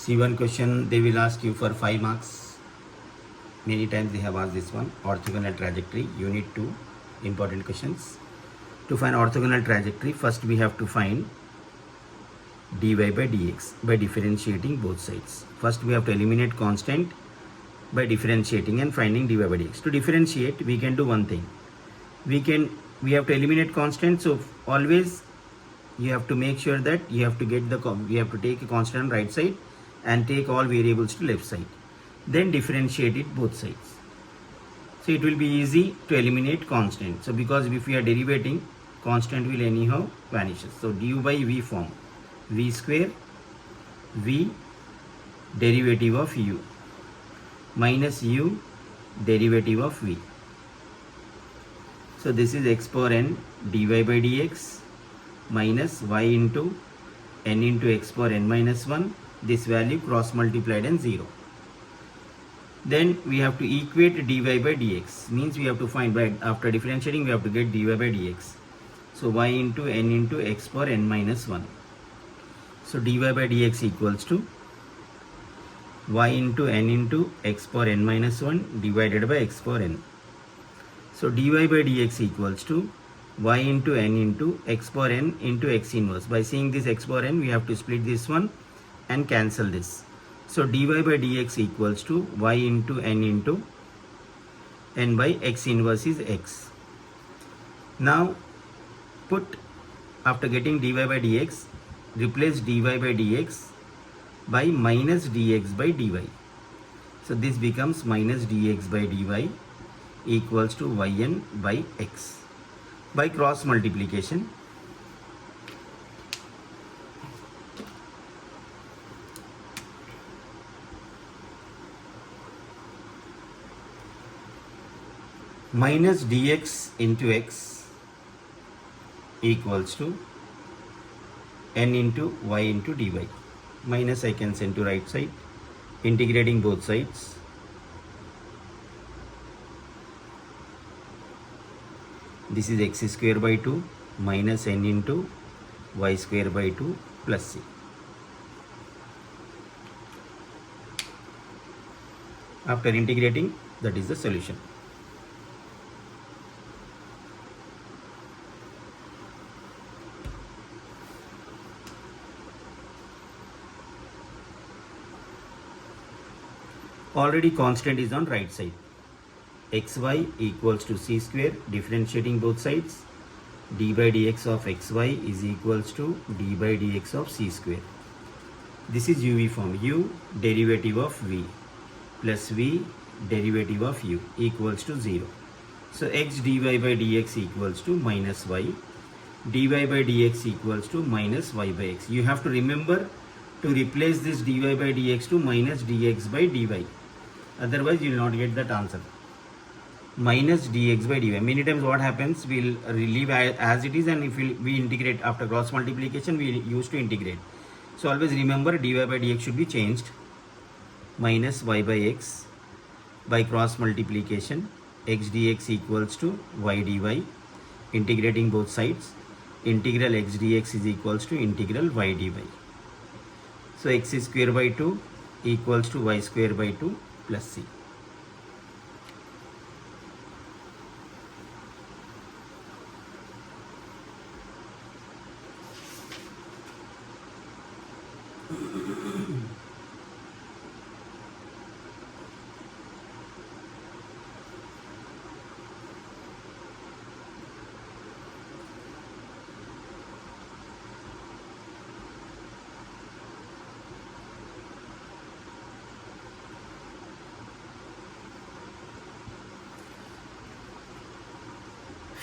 See, one question they will ask you for 5 marks. Many times they have asked this one, orthogonal trajectory, unit 2, important questions. To find orthogonal trajectory, first we have to find dy by dx by differentiating both sides. First we have to eliminate constant by differentiating and finding dy by dx. To differentiate, we can do one thing. We have to eliminate constant, so always you have to make sure that you have to take a constant on right side and take all variables to left side. Then differentiate it both sides. So it will be easy to eliminate constant. So because if we are derivating, constant will anyhow vanishes. So du by v form v square v derivative of u minus u derivative of v. So this is x power n dy by dx minus y into n into x power n minus 1. This value cross multiplied and 0. Then we have to equate dy by dx, means we have to find, by after differentiating we have to get dy by dx. So y into n into x power n minus 1. So dy by dx equals to y into n into x power n minus 1 divided by x power n. So dy by dx equals to y into n into x power n into x inverse. By seeing this x power n, we have to split this one and cancel this. So dy by dx equals to y into n by x inverse is x. Now put, after getting dy by dx, replace dy by dx by minus dx by dy. So this becomes minus dx by dy equals to yn by x. By cross multiplication, minus dx into x equals to n into y into dy. Minus I can send to right side, integrating both sides. This is x square by 2 minus n into y square by 2 plus c. After integrating, that is the solution. Already constant is on right side. xy equals to c square, differentiating both sides, d by dx of xy is equals to d by dx of c square. This is uv form, u derivative of v plus v derivative of u equals to 0. So x dy by dx equals to minus y, dy by dx equals to minus y by x. You have to remember to replace this dy by dx to minus dx by dy. Otherwise you will not get that answer. Minus dx by dy. Many times what happens, we'll leave as it is, and if we integrate after cross multiplication, we used to integrate. So always remember dy by dx should be changed. Minus y by x by cross multiplication, x dx equals to y dy, integrating both sides, integral x dx is equals to integral y dy. So x square by 2 equals to y square by 2 plus c.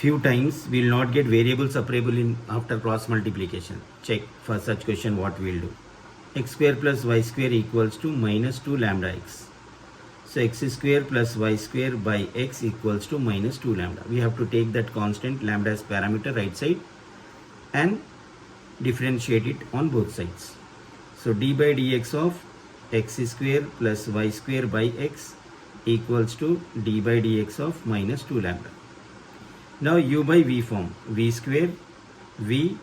Few times we will not get variable separable in after cross multiplication. Check for such question what we will do. X square plus y square equals to minus 2 lambda x. So x square plus y square by x equals to minus 2 lambda. We have to take that constant lambda as parameter right side and differentiate it on both sides. So d by dx of x square plus y square by x equals to d by dx of minus 2 lambda. Now u by v form, v square, v,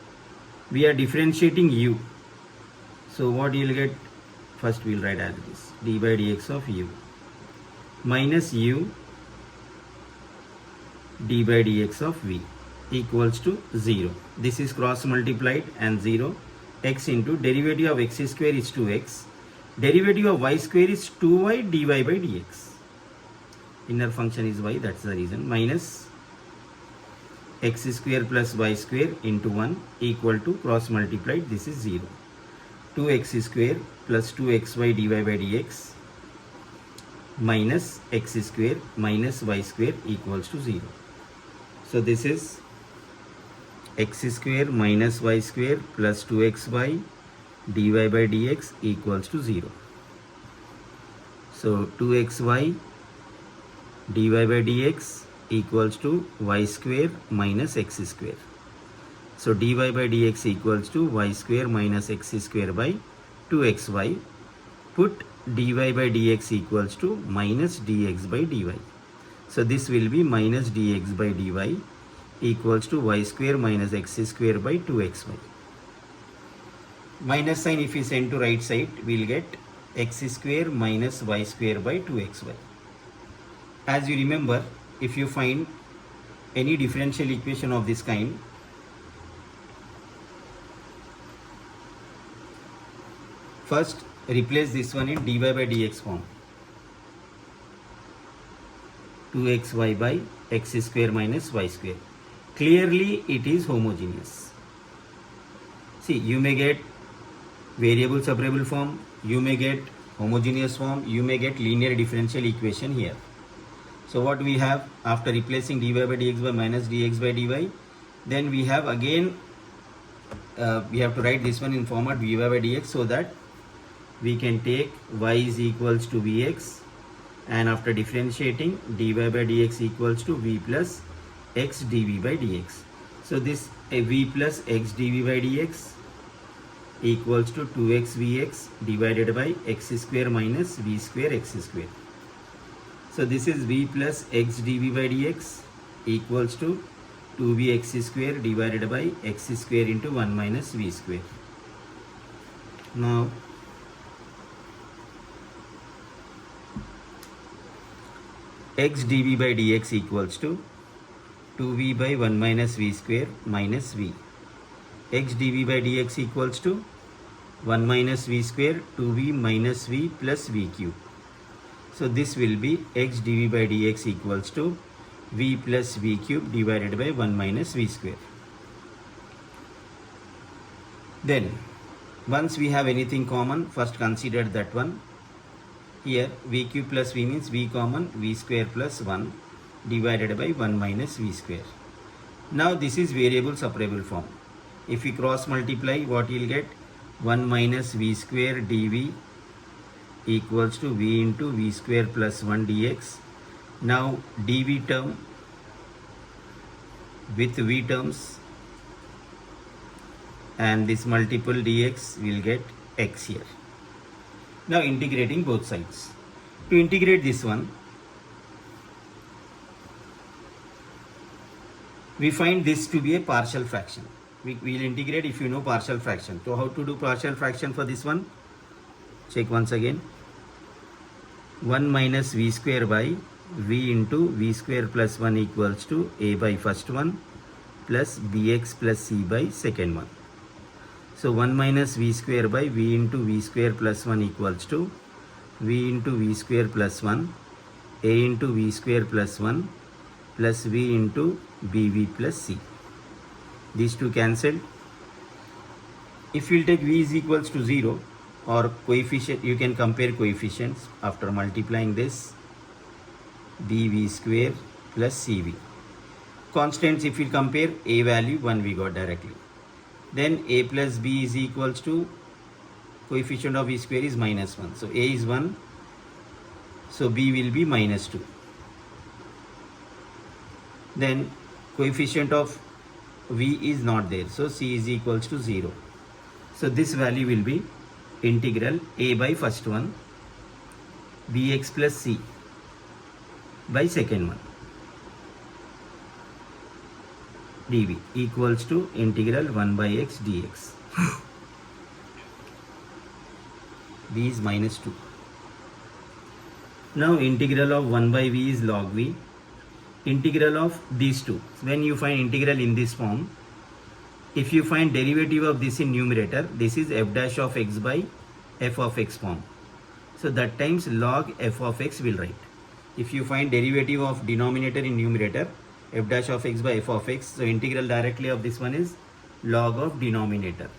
we are differentiating u. So what you will get, First we'll write as this, d by dx of u minus u d by dx of v equals to 0. This is cross multiplied and 0. X into derivative of x square is 2x. Derivative of y square is 2y dy by dx. Inner function is y, that's the reason. Minus x square plus y square into 1 equal to cross multiplied, this is 0. 2x square plus 2xy dy by dx minus x square minus y square equals to 0. So this is x square minus y square plus 2xy dy by dx equals to 0. So 2xy dy by dx equals to y square minus x square. So dy by dx equals to y square minus x square by 2xy. Put dy by dx equals to minus dx by dy. So this will be minus dx by dy equals to y square minus x square by 2xy. Minus sign if we send to right side, we will get x square minus y square by 2xy. As you remember, if you find any differential equation of this kind, first replace this one in dy by dx form. 2xy by x square minus y square. Clearly it is homogeneous. See, you may get variable separable form, you may get homogeneous form, you may get linear differential equation here. So what we have after replacing dy by dx by minus dx by dy, then we have again we have to write this one in format dy by dx, so that we can take y is equals to vx, and after differentiating dy by dx equals to v plus x dv by dx. So this v plus x dv by dx equals to 2x vx divided by x square minus v square x square. So this is v plus x dv by dx equals to 2vx square divided by x square into 1 minus v square. Now x dv by dx equals to 2v by 1 minus v square minus v. X dv by dx equals to 1 minus v square 2v minus v plus v cube. So this will be x dv by dx equals to v plus v cube divided by 1 minus v square. Then once we have anything common, first consider that one. Here v cube plus v means v common, v square plus 1 divided by 1 minus v square. Now this is variable separable form. If we cross multiply, what you will get? 1 minus v square dv equals to v into v square plus 1 dx. Now dv term with v terms and this multiple dx will get x here. Now integrating both sides. To integrate this one, we find this to be a partial fraction. We will integrate if you know partial fraction. So how to do partial fraction for this one? Check once again. 1 minus v square by v into v square plus 1 equals to a by first one plus bx plus c by second one. So 1 minus v square by v into v square plus 1 equals to v into v square plus 1 a into v square plus 1 plus v into bv plus c. These two cancelled. If you will take v is equals to 0 or coefficient, you can compare coefficients after multiplying this bv square plus cv. Constants, if you compare, a value 1 we got directly. Then a plus b is equals to coefficient of v square is minus 1. So a is 1. So b will be minus 2. Then coefficient of v is not there. So c is equals to 0. So this value will be integral a by first one bx plus c by second one dv equals to integral 1 by x dx. v is minus 2. Now integral of 1 by v is log v. Integral of these two, when you find integral in this form, if you find derivative of this in numerator, this is f dash of x by f of x form. So that times log f of x will write. If you find derivative of denominator in numerator, f dash of x by f of x, so integral directly of this one is log of denominator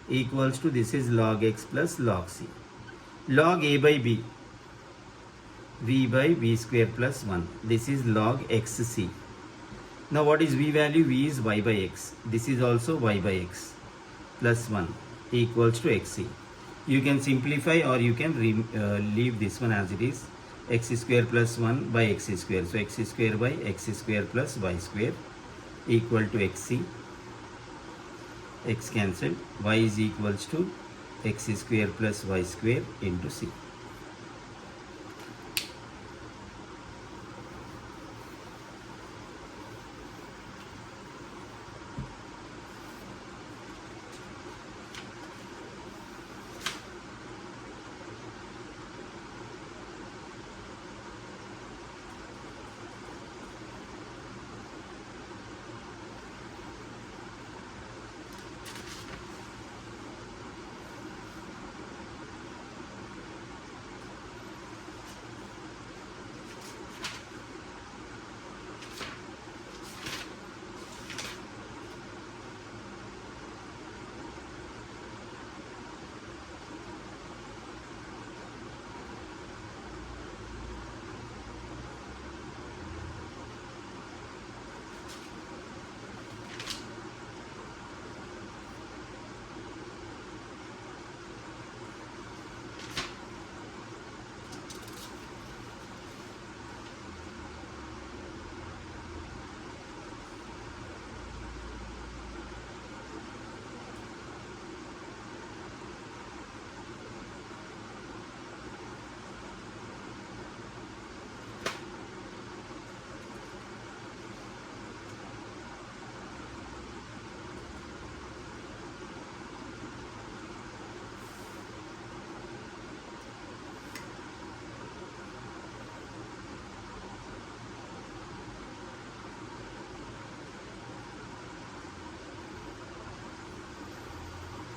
equals to, this is log x plus log c. Log a by b, v by v square plus 1, this is log xc. Now what is v value? V is y by x. This is also y by x plus 1 equals to xc. You can simplify or you can leave this one as it is, x square plus 1 by x square. So x square by x square plus y square equal to xc. X cancelled. Y is equals to x square plus y square into c.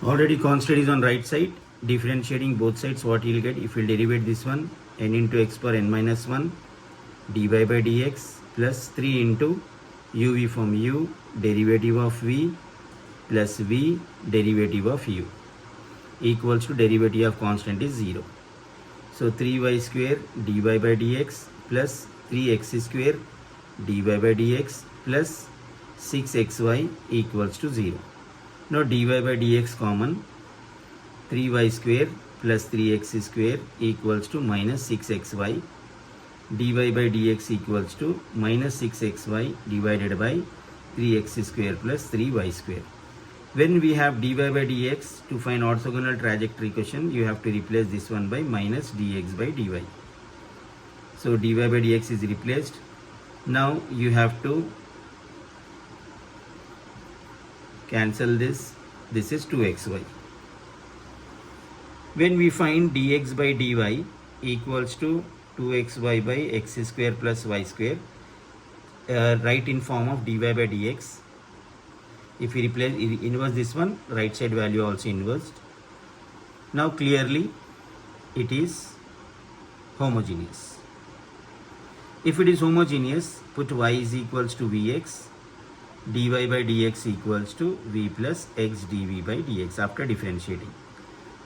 Already constant is on right side. Differentiating both sides, what you will get if you derivate this one, n into x power n minus 1 dy by dx plus 3 into uv from u, derivative of v plus v derivative of u equals to derivative of constant is 0. So 3y square dy by dx plus 3x square dy by dx plus 6xy equals to 0. Now dy by dx common, 3y square plus 3x square equals to minus 6xy, dy by dx equals to minus 6xy divided by 3x square plus 3y square. When we have dy by dx, to find orthogonal trajectory equation, you have to replace this one by minus dx by dy. So dy by dx is replaced. Now you have to cancel this. This is 2xy. When we find dx by dy equals to 2xy by x square plus y square, write in form of dy by dx. If we replace inverse this one, right side value also inversed. Now clearly it is homogeneous. If it is homogeneous, put y is equals to vx, dy by dx equals to v plus x dv by dx after differentiating.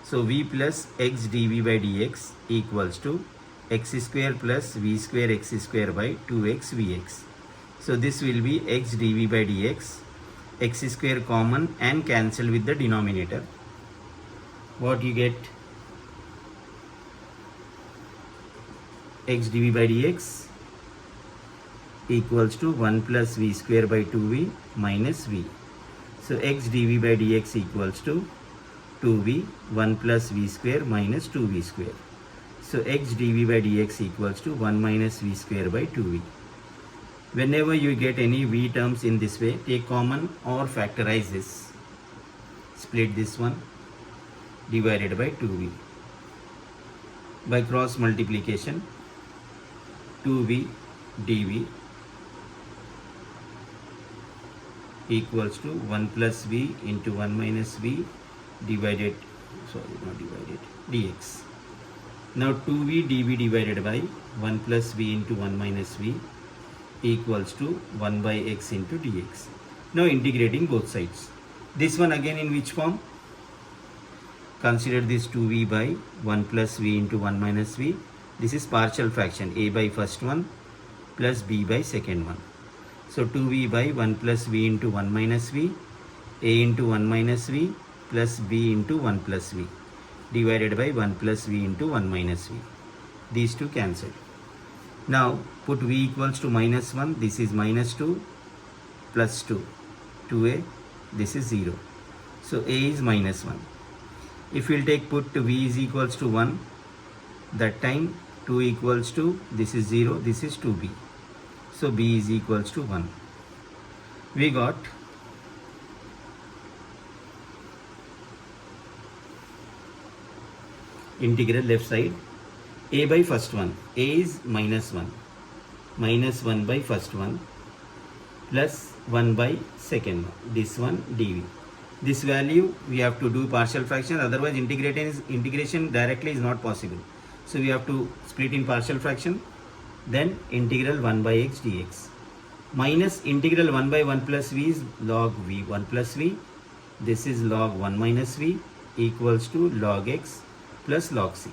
So v plus x dv by dx equals to x square plus v square x square by 2x vx. So this will be x dv by dx, x square common and cancel with the denominator. What you get? X dv by dx equals to 1 plus v square by 2v minus v. So x dv by dx equals to 2v, 1 plus v square minus 2v square. So x dv by dx equals to 1 minus v square by 2v. Whenever you get any v terms in this way, take common or factorize this. Split this one divided by 2v. by cross multiplication 2v dv equals to 1 plus v into 1 minus v divided, sorry, not divided, dx. Now 2v dv divided by 1 plus v into 1 minus v equals to 1 by x into dx. Now integrating both sides. This one again in which form? Consider this 2v by 1 plus v into 1 minus v. This is partial fraction, a by first one plus b by second one. So 2v by 1 plus v into 1 minus v, a into 1 minus v plus b into 1 plus v divided by 1 plus v into 1 minus v. These two cancel. Now put v equals to minus 1, this is minus 2 plus 2, 2a, this is 0. So a is minus 1. If we'll take put v is equals to 1, that time 2 equals to, this is 0, this is 2b. So b is equals to 1. We got integral left side, a by first one, a is minus 1, minus 1 by first one plus 1 by second one, this one dv. This value we have to do partial fraction, otherwise integration directly is not possible. So we have to split in partial fraction, then integral 1 by x dx minus integral 1 by 1 plus v is log v 1 plus v, this is log 1 minus v equals to log x plus log c.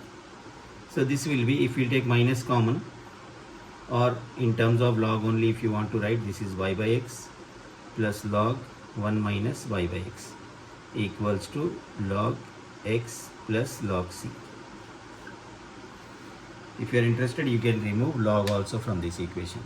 So this will be, if we take minus common, or in terms of log only if you want to write, this is y by x plus log 1 minus y by x equals to log x plus log c. If you are interested, you can remove log also from this equation.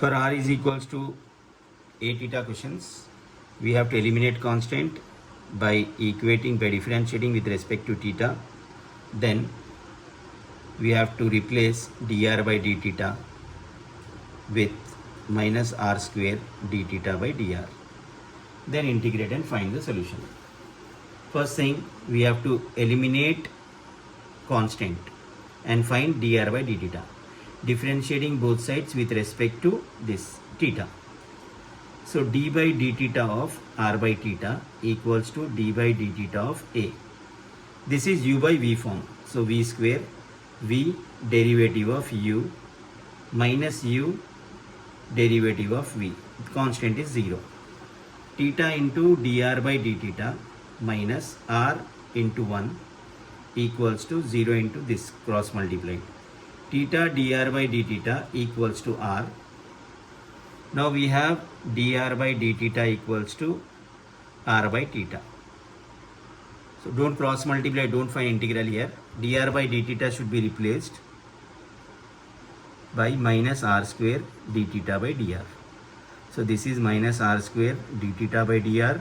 For r is equals to a theta questions, we have to eliminate constant by equating, by differentiating with respect to theta. Then we have to replace dr by d theta with minus r square d theta by dr. Then integrate and find the solution. First thing, we have to eliminate constant and find dr by d theta, differentiating both sides with respect to this theta. So d by d theta of r by theta equals to d by d theta of a. This is u by v form. So v square, v derivative of u minus u derivative of v. Constant is 0. Theta into dr by d theta minus r into 1 equals to 0 into this cross multiplied. Theta dr by d theta equals to r. Now we have dr by d theta equals to r by theta. So don't cross multiply, don't find integral here. Dr by d theta should be replaced by minus r square d theta by dr. So this is minus r square d theta by dr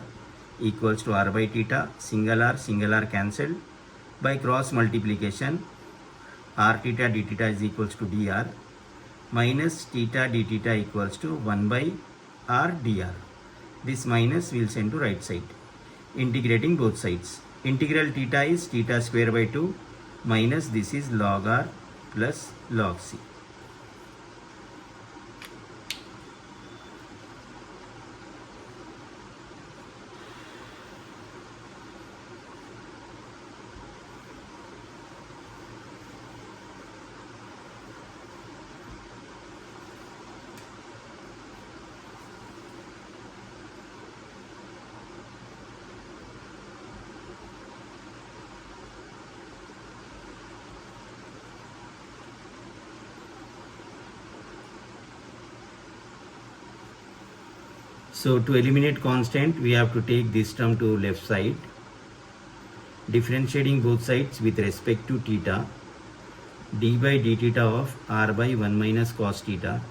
equals to r by theta. Single r cancelled. By cross multiplication, r theta d theta is equals to dr minus theta d theta equals to 1 by r dr. This minus will send to right side. Integrating both sides. Integral theta is theta square by 2 minus this is log r plus log c. So to eliminate constant, we have to take this term to left side, differentiating both sides with respect to theta, d by d theta of r by 1 minus cos theta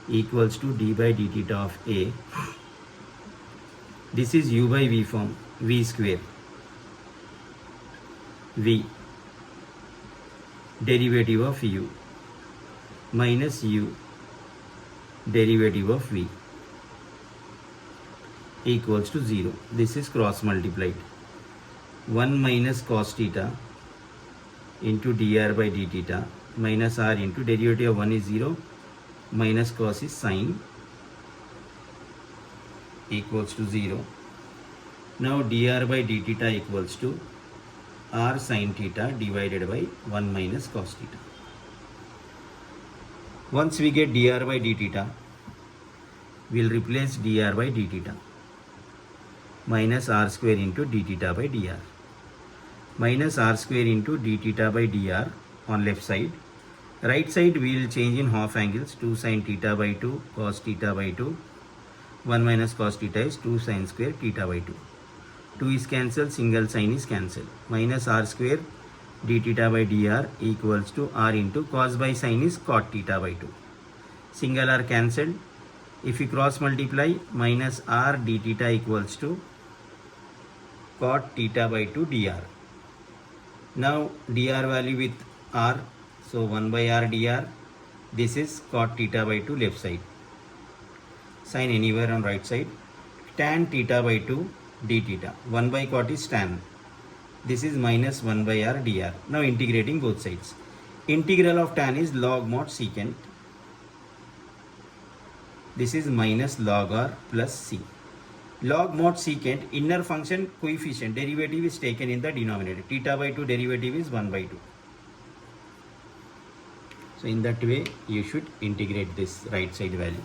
equals to d by d theta of a. This is u by v form, v square, v derivative of u minus u derivative of v equals to 0. This is cross multiplied. 1 minus cos theta into dr by d theta minus r into derivative of 1 is 0 minus cos is sine equals to 0. Now dr by d theta equals to r sine theta divided by 1 minus cos theta. Once we get dr by d theta, we'll replace dr by d theta minus r square into d theta by dr. Minus r square into d theta by dr on left side. Right side we will change in half angles, 2 sin theta by 2 cos theta by 2. 1 minus cos theta is 2 sin square theta by 2. 2 is cancelled, single sign is cancelled. Minus r square d theta by dr equals to r into cos by sin is cot theta by 2. Single r cancelled. If we cross multiply, minus r d theta equals to cot theta by 2 dr. Now dr value with r, so 1 by r dr. This is cot theta by 2 left side. Sin anywhere on right side. Tan theta by 2 d theta. 1 by cot is tan. This is minus 1 by r dr. Now integrating both sides. Integral of tan is log mod secant. This is minus log r plus c. Log mod secant, inner function coefficient derivative is taken in the denominator. Theta by 2 derivative is 1 by 2. So in that way you should integrate this right side value.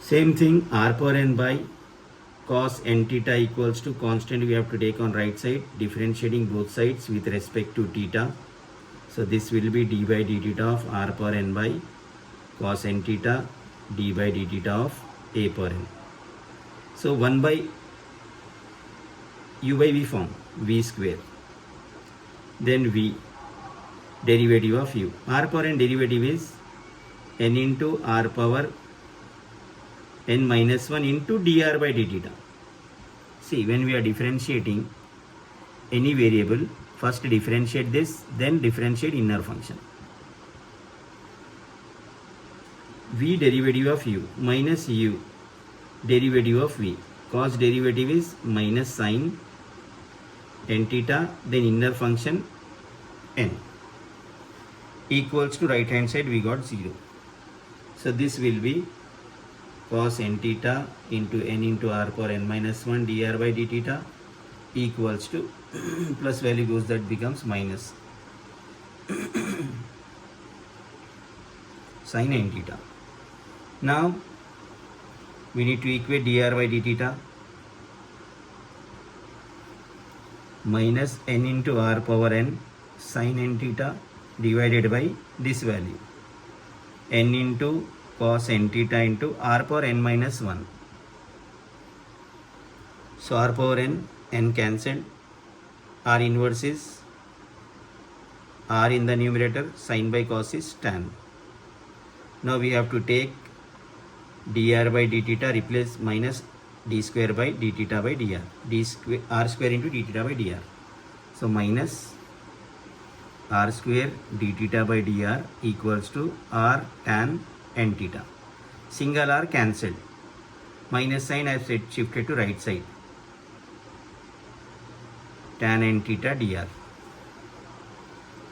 Same thing, r power n by cos n theta equals to constant we have to take on right side, differentiating both sides with respect to theta. So this will be d by d theta of r power n by cos n theta d by d theta of a power n. So 1 by u by v form, v square, then v derivative of u. R power n derivative is n into r power n minus 1 into dr by d theta. See, when we are differentiating any variable, first differentiate this, then differentiate inner function. V derivative of u minus u derivative of v. Cos derivative is minus sine n theta, then inner function n equals to right hand side we got 0. So this will be cos n theta into n into r power n minus 1 dr by d theta equals to plus value goes, that becomes minus sin n theta. Now we need to equate dr by d theta minus n into r power n sin n theta divided by this value n into cos n theta into r power n minus 1. So r power n cancelled, r inverse is r in the numerator, sin by cos is tan. Now we have to take dr by d theta, replace minus d square by d theta by dr, d square r square into d theta by dr. So minus r square d theta by dr equals to r tan n theta. Single r cancelled. Minus sign I have shifted to right side. Tan n theta dr.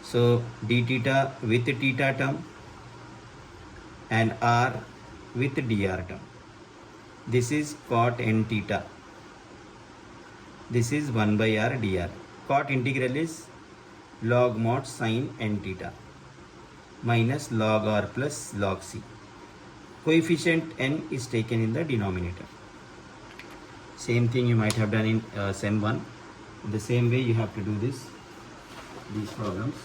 So d theta with theta term and r with dr term. This is cot n theta This is 1 by r dr. Cot integral is log mod sine n theta minus log r plus log c. Coefficient n is taken in the denominator. Same thing you might have done in sem1. In the same way you have to do these problems.